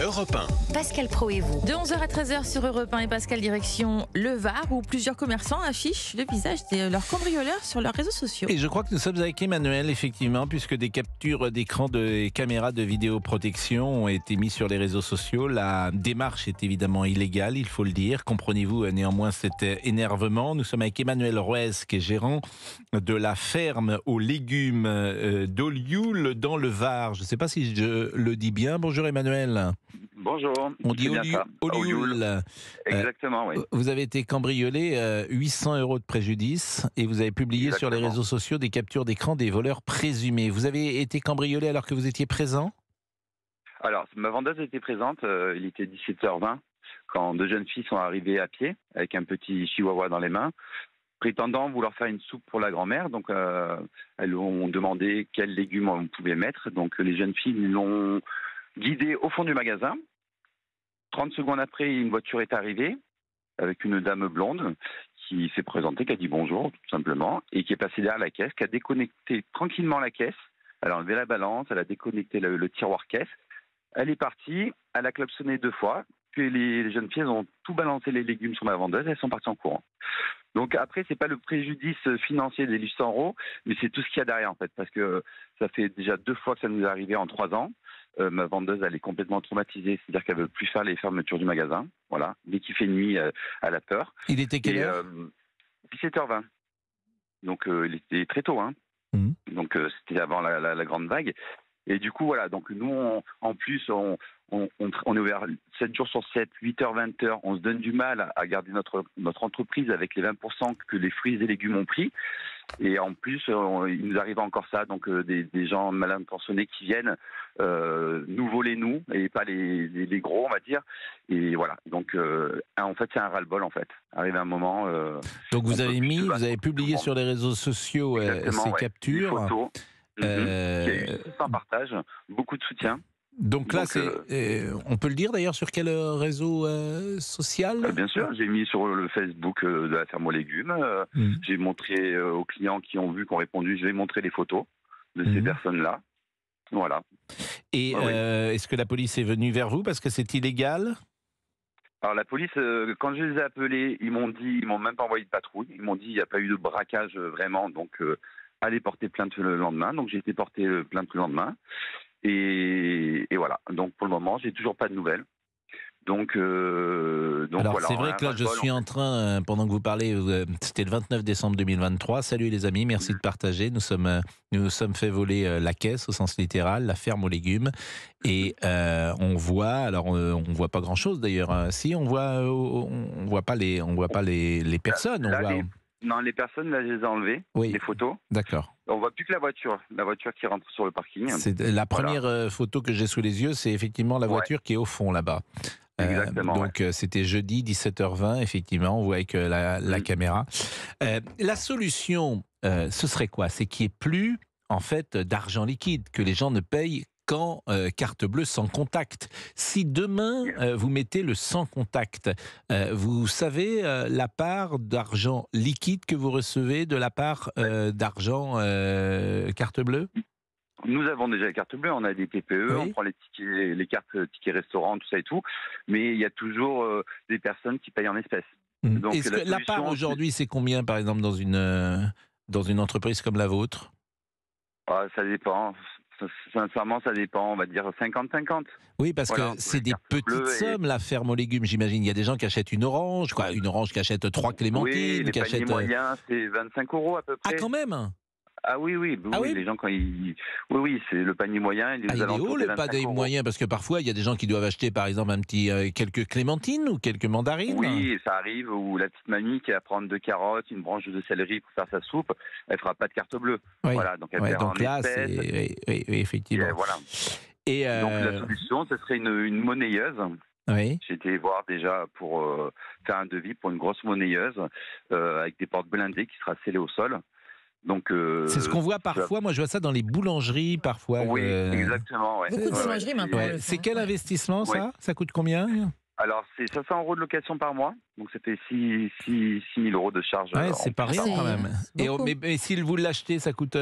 Europe 1. Pascal Praud et vous. De 11h à 13h sur Europe 1 et Pascal, direction le Var, où plusieurs commerçants affichent le visage de leurs cambrioleurs sur leurs réseaux sociaux. Et je crois que nous sommes avec Emmanuel, effectivement, puisque des captures d'écran de caméras de vidéoprotection ont été mises sur les réseaux sociaux. La démarche est évidemment illégale, il faut le dire. Comprenez-vous néanmoins cet énervement. Nous sommes avec Emmanuel Ruez, qui est gérant de la ferme aux légumes d'Olioul dans le Var. Je ne sais pas si je le dis bien. Bonjour Emmanuel. Bonjour. On dit Olioul. Exactement, oui. Vous avez été cambriolé 800 € de préjudice et vous avez publié sur les réseaux sociaux des captures d'écran des voleurs présumés. Vous avez été cambriolé alors que vous étiez présent ? Alors, ma vendeuse était présente, il était 17h20, quand deux jeunes filles sont arrivées à pied, avec un petit chihuahua dans les mains, prétendant vouloir faire une soupe pour la grand-mère. Donc, elles ont demandé quels légumes on pouvait mettre. Donc, les jeunes filles l'ont guidée au fond du magasin. 30 secondes après, une voiture est arrivée avec une dame blonde qui s'est présentée, qui a dit bonjour, tout simplement, et qui est passée derrière la caisse, qui a déconnecté tranquillement la caisse. Elle a enlevé la balance, elle a déconnecté le tiroir caisse. Elle est partie, elle a klaxonné 2 fois, puis les jeunes filles ont tout balancé les légumes sur ma vendeuse, elles sont parties en courant. Donc après, c'est pas le préjudice financier des 800 €, mais c'est tout ce qu'il y a derrière en fait, parce que ça fait déjà 2 fois que ça nous est arrivé en 3 ans. Ma vendeuse, elle est complètement traumatisée, c'est-à-dire qu'elle veut plus faire les fermetures du magasin. Voilà, dès qu'il fait nuit, elle a peur. Il était quelle heure 17h20. Donc il était très tôt, hein. Donc c'était avant la grande vague. Et du coup, voilà, donc nous, en plus, on est ouvert 7 jours sur 7, 8h, 20h. On se donne du mal à garder notre entreprise avec les 20% que les fruits et légumes ont pris. Et en plus, il nous arrive encore ça, donc des gens mal intentionnés qui viennent nous voler, nous, et pas les gros, on va dire. Et voilà, donc en fait, c'est un ras-le-bol, en fait. Arrive un moment... donc vous avez publié sur les réseaux sociaux ces captures. Des photos. Il y a eu un partage, beaucoup de soutien. Donc là, on peut le dire d'ailleurs sur quel réseau social ? Bien sûr, j'ai mis sur le Facebook de la ferme aux légumes. J'ai montré aux clients qui ont vu, qui ont répondu, je vais montrer les photos de ces personnes-là. Voilà. Et est-ce que la police est venue vers vous parce que c'est illégal ? Alors la police, quand je les ai appelés, ils m'ont même pas envoyé de patrouille. Ils m'ont dit il n'y a pas eu de braquage vraiment, donc allez porter plainte le lendemain. Donc j'ai été porter plainte le lendemain. Et voilà. Donc pour le moment, j'ai toujours pas de nouvelles. Donc alors voilà, c'est vrai que là je suis en train, pendant que vous parlez, c'était le 29 décembre 2023. Salut les amis, merci de partager. Nous nous sommes fait voler la caisse au sens littéral, la ferme aux légumes, et on voit, alors on voit pas grand chose d'ailleurs. Si on voit pas les personnes. Non, les personnes, là, je les ai enlevées, les photos. D'accord. On voit plus que la voiture qui rentre sur le parking. C'est la première photo que j'ai sous les yeux, c'est effectivement la voiture qui est au fond là-bas. Exactement. Donc c'était jeudi 17h20, effectivement, on voit avec la caméra. La solution, ce serait quoi ? C'est qu'il n'y ait plus en fait d'argent liquide, que les gens ne payent qu'en carte bleue sans contact. Si demain vous mettez le sans contact, vous savez la part d'argent liquide que vous recevez de la part d'argent carte bleue ? Nous avons déjà les cartes bleues, on a des TPE, on prend les tickets, les cartes tickets restaurant, tout ça et tout, mais il y a toujours des personnes qui payent en espèces. Donc, est-ce que la part aujourd'hui, c'est combien, par exemple, dans une entreprise comme la vôtre ? Ça dépend. Sincèrement, ça dépend, on va dire 50-50. Oui, parce que c'est des petites sommes, la ferme aux légumes, j'imagine. Il y a des gens qui achètent une orange qui achète 3 clémentines. Oui, les paniers moyens, c'est 25 € à peu près. Ah, quand même ? Ah oui, les gens quand ils... Oui, c'est le panier moyen. Il est haut le panier moyen, parce que parfois, il y a des gens qui doivent acheter, par exemple, quelques clémentines ou quelques mandarines. Oui, ça arrive, ou la petite mamie qui va prendre 2 carottes, une branche de céleri pour faire sa soupe, elle fera pas de carte bleue. Oui. Voilà, donc elle paiera en espèces. Oui, effectivement. Et voilà. Donc la solution, ce serait une monnayeuse. Oui. J'ai été voir déjà pour faire un devis pour une grosse monnayeuse avec des portes blindées qui sera scellée au sol. Donc, c'est ce qu'on voit parfois. Moi, je vois ça dans les boulangeries parfois. Oui, exactement. Ouais. Beaucoup de boulangeries maintenant. C'est quel investissement ça ? Ça coûte combien ? Alors, c'est 500 € de location par mois. Donc, ça fait 6 000 € de charge. C'est pas rien quand même. Mais si vous l'achetez, ça coûte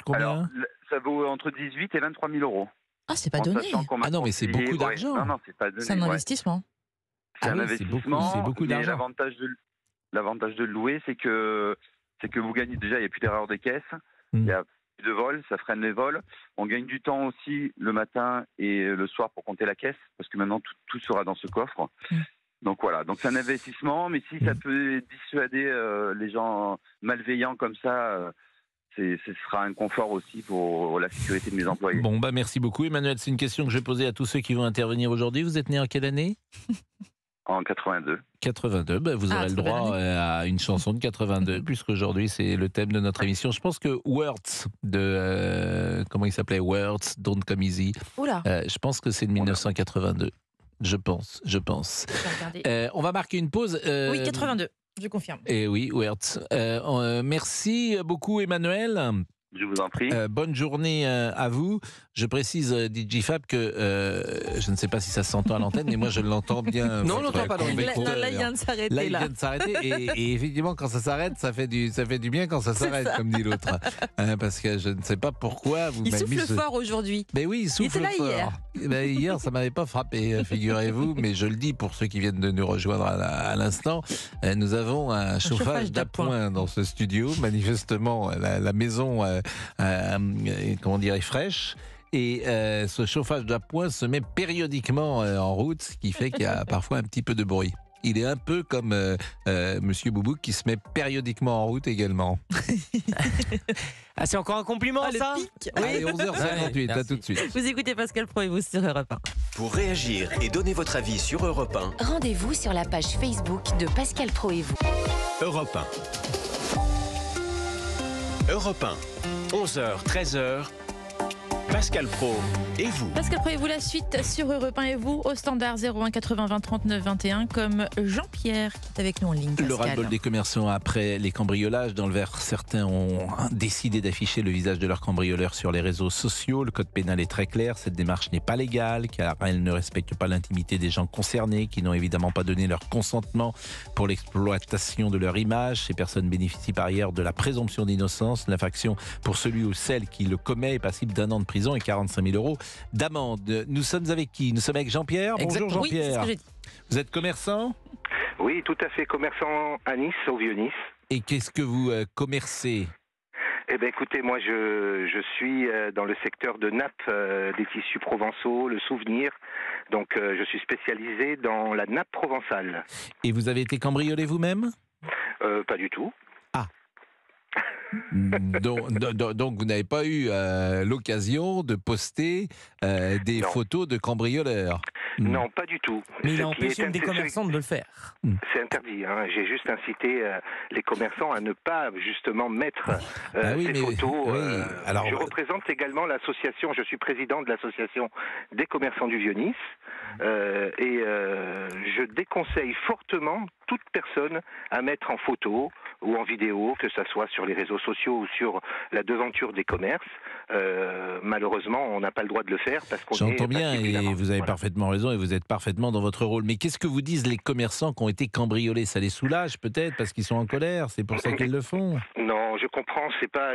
combien ? Alors, ça vaut entre 18 et 23 000 €. Ah, c'est pas En donné. sachant qu'on m'a Ah non, mais c'est conseillé- beaucoup d'argent. Non, non, c'est pas donné. C'est un investissement. C'est Ah un oui, c'est investissement. beaucoup mais d'argent. l'avantage de le louer, c'est que vous gagnez déjà. Il n'y a plus d'erreur des caisses. Il y a plus de vols, ça freine les vols. On gagne du temps aussi le matin et le soir pour compter la caisse, parce que maintenant tout sera dans ce coffre. Mm. Donc voilà, donc c'est un investissement, mais si ça peut dissuader les gens malveillants comme ça, ce sera un confort aussi pour la sécurité de mes employés. Bon, bah merci beaucoup Emmanuel. C'est une question que je vais poser à tous ceux qui vont intervenir aujourd'hui. Vous êtes né en quelle année ? En 82. 82, bah vous aurez le très belle droit à une chanson de 82, puisqu'aujourd'hui c'est le thème de notre émission. Je pense que Words, comment il s'appelait ? Words, Don't Come Easy. Oula, Je pense que c'est de 1982. Je pense. je vais regarder. On va marquer une pause. Oui, 82, je confirme. Et oui, Words. Merci beaucoup Emmanuel. Je vous en prie. Bonne journée à vous. Je précise, DJ Fab, que je ne sais pas si ça s'entend à l'antenne, mais moi je l'entends bien. Non, on l'entend pas dans le convecteur. Là, il vient de s'arrêter. Là, il vient de s'arrêter et effectivement, quand ça s'arrête, ça fait du bien quand ça s'arrête, comme dit l'autre. Parce que je ne sais pas pourquoi vous Il m'avez mis souffle fort aujourd'hui. Mais oui, il souffle était là fort. hier. Hier, ça m'avait pas frappé, figurez-vous, mais je le dis pour ceux qui viennent de nous rejoindre à l'instant. Nous avons un chauffage d'appoint dans ce studio. Manifestement, la maison, comment dire, est fraîche. Et ce chauffage d'appoint se met périodiquement en route, ce qui fait qu'il y a parfois un petit peu de bruit. Il est un peu comme Monsieur Boubouk qui se met périodiquement en route également. Ah, c'est encore un compliment, ça? Le pic. Allez, 11h58, à tout de suite. Vous écoutez Pascal Pro et vous sur Europe 1. Pour réagir et donner votre avis sur Europe 1, Rendez-vous sur la page Facebook de Pascal Pro et vous. Europe 1. Europe 1, 11h, 13h, Pascal Pro et vous. Pascal Pro et vous, la suite sur Europe 1 et vous, au standard 01 80 20 39 21, comme Jean-Pierre qui est avec nous en ligne. Le Pascal. ras-le-bol des commerçants après les cambriolages. Dans le Var, certains ont décidé d'afficher le visage de leur cambrioleur sur les réseaux sociaux. Le code pénal est très clair. Cette démarche n'est pas légale car elle ne respecte pas l'intimité des gens concernés qui n'ont évidemment pas donné leur consentement pour l'exploitation de leur image. Ces personnes bénéficient par ailleurs de la présomption d'innocence. L'infraction pour celui ou celle qui le commet est passible d'1 an de prison et 45 000 € d'amende. Nous sommes avec qui ? Nous sommes avec Jean-Pierre. Bonjour Oui, c'est ce Jean-Pierre. que j'ai dit. Vous êtes commerçant ? Oui, tout à fait, commerçant à Nice, au Vieux-Nice. Et qu'est-ce que vous commercez ? Eh bien, écoutez, moi, je suis dans le secteur de nappe, des tissus provençaux, le souvenir. Donc, je suis spécialisé dans la nappe provençale. Et vous avez été cambriolé vous-même ? Pas du tout. Donc vous n'avez pas eu l'occasion de poster des Non. photos de cambrioleurs. Non, pas du tout. Mais il Ce a qui empêché est une des commerçants de le faire. C'est interdit. Hein. J'ai juste incité les commerçants à ne pas justement mettre oui, ces mais- photos. oui, alors- je représente également l'association. Je suis président de l'association des commerçants du Vieux-Nice et je déconseille fortement toute personne à mettre en photo ou en vidéo, que ça soit sur les réseaux sociaux ou sur la devanture des commerces. Malheureusement, on n'a pas le droit de le faire parce qu'on est J'entends bien passible et d'amende. vous avez Voilà. parfaitement raison et vous êtes parfaitement dans votre rôle. Mais qu'est-ce que vous disent les commerçants qui ont été cambriolés ? Ça les soulage peut-être parce qu'ils sont en colère, c'est pour ça qu'ils le font. Non, je comprends. C'est pas.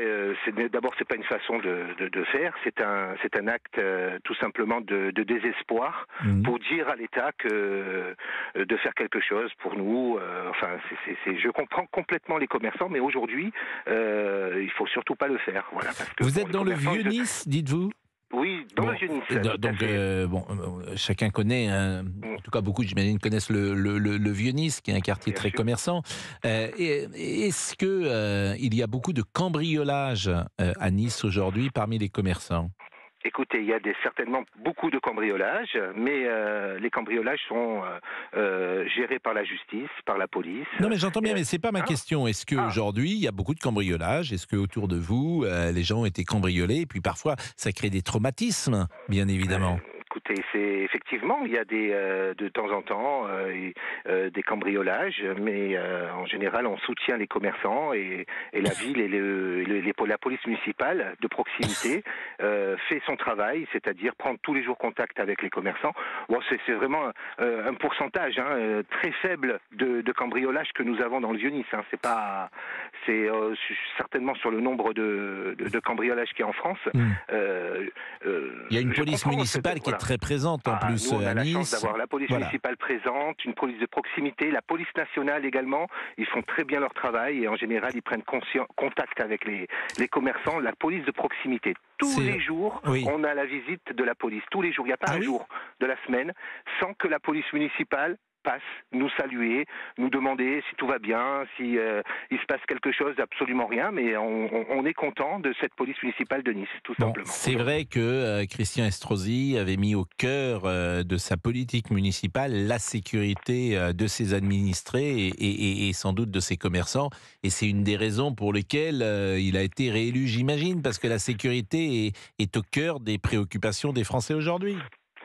D'abord, c'est pas une façon de faire. C'est un acte tout simplement de désespoir pour dire à l'État que de faire quelque chose pour nous. Je comprends complètement les commerçants, mais aujourd'hui, il faut surtout pas le faire. Voilà. Parce que Vous pour êtes les dans le commerçants, Vieux-Nice, dites-vous ? Oui, dans Bon, le Vieux-Nice. et tout à donc, fait. chacun connaît, en tout cas beaucoup, j'imagine, connaissent le Vieux-Nice, qui est un quartier Bien très sûr. commerçant. Est-ce que il y a beaucoup de cambriolages à Nice aujourd'hui parmi les commerçants ? Écoutez, il y a certainement beaucoup de cambriolages, mais les cambriolages sont gérés par la justice, par la police. Non, mais j'entends bien, mais c'est pas ma question. Est-ce qu'aujourd'hui, il y a beaucoup de cambriolages ? Est-ce qu'autour de vous, les gens ont été cambriolés ? Et puis parfois, ça crée des traumatismes, bien évidemment. Écoutez, effectivement, il y a de temps en temps des cambriolages, mais en général, on soutient les commerçants et la ville et la police municipale de proximité fait son travail, c'est-à-dire prendre tous les jours contact avec les commerçants. Bon, c'est vraiment un pourcentage très faible de cambriolages que nous avons dans le Vieux-Nice. Hein. c'est certainement sur le nombre de cambriolages qu'il y a en France. Il y a une police municipale qui est très présente en plus nous, on a à la Nice. chance d'avoir la police municipale présente, une police de proximité, la police nationale également. Ils font très bien leur travail et en général, ils prennent contact avec les commerçants. La police de proximité. Tous les jours, on a la visite de la police. Tous les jours. Il n'y a pas un jour de la semaine sans que la police municipale passe, nous saluer, nous demander si tout va bien, si il se passe quelque chose, absolument rien, mais on est content de cette police municipale de Nice, tout simplement. C'est vrai que Christian Estrosi avait mis au cœur de sa politique municipale la sécurité de ses administrés et sans doute de ses commerçants, et c'est une des raisons pour lesquelles il a été réélu, j'imagine, parce que la sécurité est au cœur des préoccupations des Français aujourd'hui.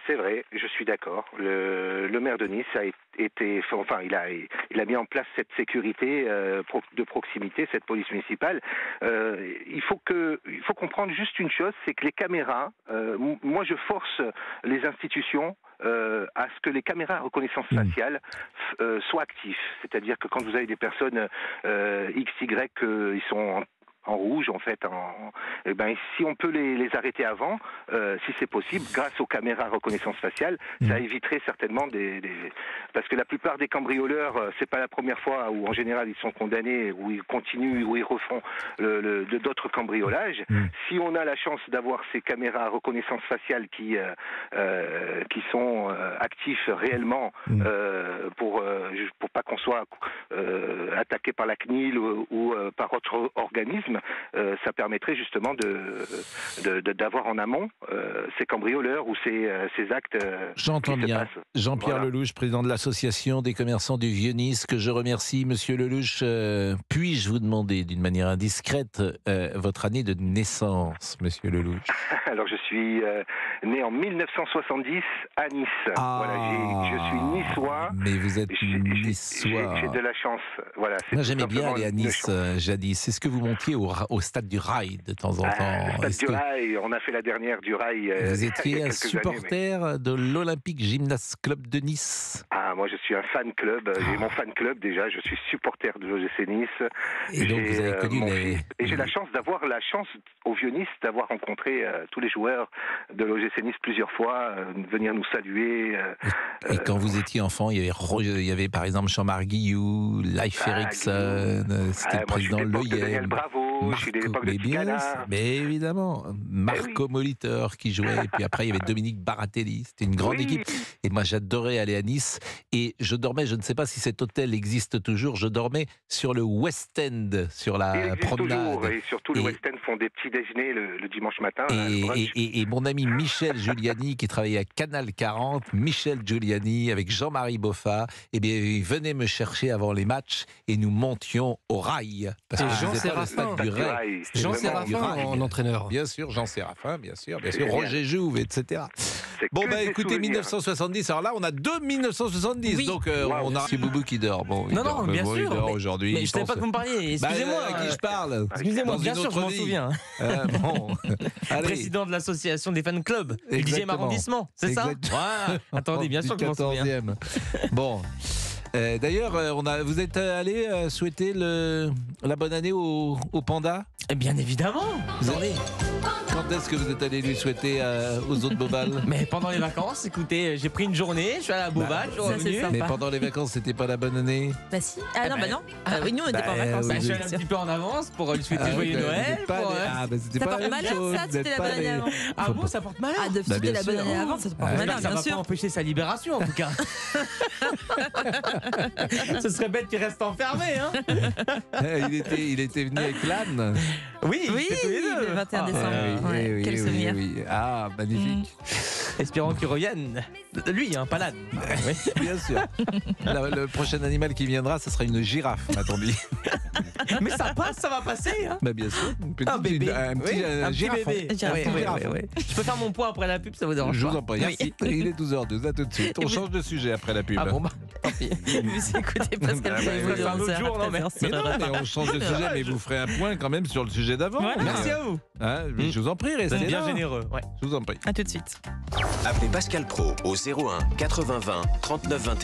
C'est vrai, je suis d'accord. Le maire de Nice il a mis en place cette sécurité de proximité, cette police municipale. Il faut comprendre juste une chose, c'est que les caméras, moi je force les institutions à ce que les caméras à reconnaissance faciale soient actifs. C'est-à-dire que quand vous avez des personnes XY, ils sont en rouge, en fait, si on peut les arrêter avant, si c'est possible, grâce aux caméras à reconnaissance faciale, ça éviterait certainement parce que la plupart des cambrioleurs, c'est pas la première fois où en général ils sont condamnés, où ils continuent, où ils refont d'autres cambriolages. Si on a la chance d'avoir ces caméras à reconnaissance faciale qui sont actifs réellement pour pas qu'on soit attaqué par la CNIL ou par autre organisme, ça permettrait justement d'avoir en amont ces cambrioleurs ou ces actes. J'entends bien. Jean-Pierre Lelouch, président de l'association des commerçants du Vieux-Nice, que je remercie. Monsieur Lelouch, puis-je vous demander d'une manière indiscrète votre année de naissance, monsieur Lelouch? Alors je suis né en 1970 à Nice. Je suis niçois. Mais vous êtes niçois. J'ai de la chance. Voilà, moi j'aimais bien aller à Nice jadis. Est-ce que vous montiez au stade du Rail de temps en temps? Au stade du Rail, on a fait la dernière du Rail. Vous étiez un supporter de l'Olympique Gymnase Club de Nice? Moi je suis un fan club. J'ai mon fan club déjà. Je suis supporter de l'OGC Nice. Et donc vous avez connu Et j'ai la chance au Vieux-Nice d'avoir rencontré tous les joueurs de l'OGC Nice plusieurs fois, venir nous saluer. Et quand vous étiez enfant, il y avait par exemple Jean-Marc Guillou, Leif Erikson, c'était le président Loyel. Daniel Bravo, je suis de l'époque de Ticana. Mais évidemment, Marco Molitor qui jouait, et puis après il y avait Dominique Baratelli, c'était une grande équipe. Et moi j'adorais aller à Nice, et je dormais, je ne sais pas si cet hôtel existe toujours, je dormais sur le West End, sur la promenade. Toujours, et surtout le West End font des petits déjeuners le dimanche matin. Et mon ami Michel Giuliani, qui travaillait à Canal 40, Michel Giuliani avec Jean-Marie Boffa, il venait me chercher avant les matchs et nous montions au Rail. Parce que Jean Séraphin, Jean Séraphin en entraîneur. Bien sûr, Jean Séraphin, bien sûr, Roger Jouve, etc. Bon, écoutez, 1970, alors là, on a deux 1970, donc on a c'est Boubou qui dort. Bon, non, bien sûr. Il dort aujourd'hui. Mais je savais pas que vous me parliez, excusez-moi. À qui je parle? Excusez-moi, bien sûr, je m'en souviens. Président de l'association des fan clubs du 10e arrondissement, c'est ça? Attendez, bien sûr que je m'en souviens. Bon. D'ailleurs, vous êtes allé souhaiter la bonne année au Panda? Bien évidemment. Quand est-ce que vous êtes allé lui souhaiter aux autres Bobales? Mais pendant les vacances, écoutez, j'ai pris une journée, je suis allé à Bobal, je suis revenu. Mais pendant les vacances, c'était pas la bonne année? Bah si. Non. Oui, nous on n'était pas en vacances. Je suis allé un petit peu en avance pour lui souhaiter joyeux Noël. C'était ça pas porte malheur, ça, c'était la bonne année avant. Ah bon, ça porte malheur? De souhaiter la bonne année avant, ça porte malheur, ça bien va sûr. pas empêcher sa libération, en tout cas. Ce serait bête qu'il reste enfermé, hein. Il était venu avec l'âne. Oui, le 21 décembre. Quel souvenir. Ah, magnifique. Espérons qu'il revienne. Lui, pas l'âne. Oui, bien sûr. Le prochain animal qui viendra, ce sera une girafe, m'a-t-on dit. Mais ça passe, ça va passer. Hein. Bien sûr. Un bébé. Un petit bébé. Je peux faire mon point après la pub, ça vous dérange pas? Je vous en prie. Merci. Il est 12h02, à tout de suite. On change de sujet après la pub. Ah bon, tant pis. Vous écoutez Pascal Pro, un autre jour, non mais on change de sujet, mais vous ferez un point quand même sur le sujet d'avant. Merci à vous. Je vous en prie, restez là. Bien généreux. Je vous en prie. À tout de suite. Appelez Pascal Pro au 01 80 20 39 21.